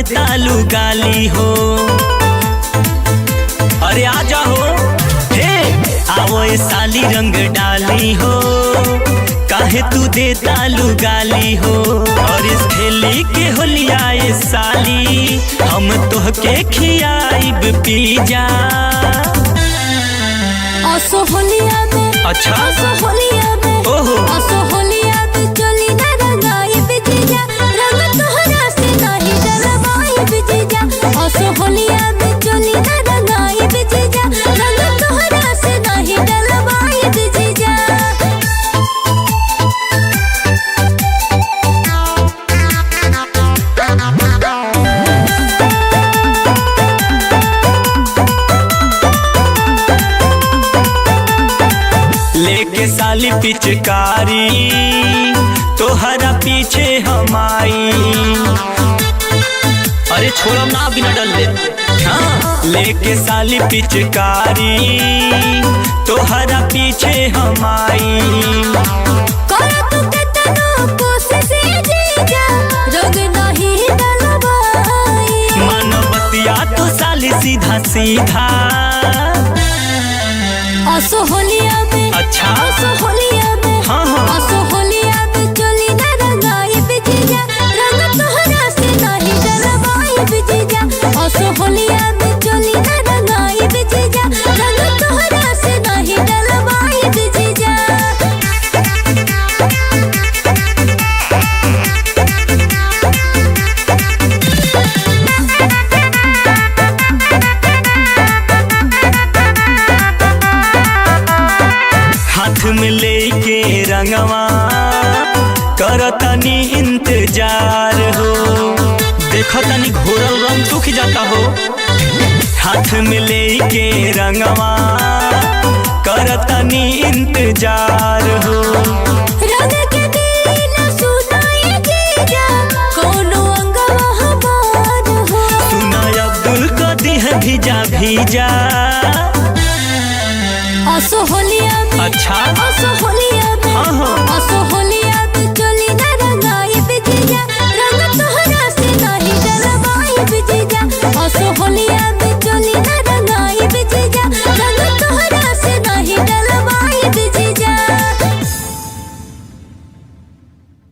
देता लू गाली हो। अरे आ जाओ हे आओ ए साली रंग डाली हो, काहे तू देता लू गाली हो। और इस खेली के होलिया ए साली हम तोहके खियाइब पिज़्ज़ा। आसो होलिया में, अच्छा आसो होलिया में, ओहो आसो होलिया में चोली ना रंगाई बिजीजा, रंग तोहरा से नहीं डलवाई बिजीजा। आसो होलिया में चोली ना रंगाई बिजीजा, रंग तोहरा से नहीं डलवाई बिजीजा। लेके साली पिचकारी तोहरा पीछे हम आई। अरे छोड़ो ना बिना डल दे। हाँ लेके साली पिचकारी तोहरा पीछे हम आई। करा तू कितनो कोशिश जीजा, रंग नहीं डलवाई। मानवतिया तो साली सीधा सीधा। आसो होलिया में, अच्छा आसो होलिया में, हाँ हाँ आसो होलिया में चोली ना रंगाई बिजीजा, रंग तोहरा से नहीं डलवाई बिजीजा। आसो होलिया में चोली ना रंगाई बिजीजा, रंग तोहरा से नहीं डलवाई बिजीजा। हाथ में लेके रंगवा करतनी इंतजार हो। देखो तनी घोरल रंग सूख जाता हो। हाथ में लेके रंगवा करतनी इंतजार हो। रंग के दिन सुनाई जीजा, कोनो अंगवा हमार हो। सुना अब्दुल को दिह भीजा भीजा। आसो होलिया में, अच्छा आसो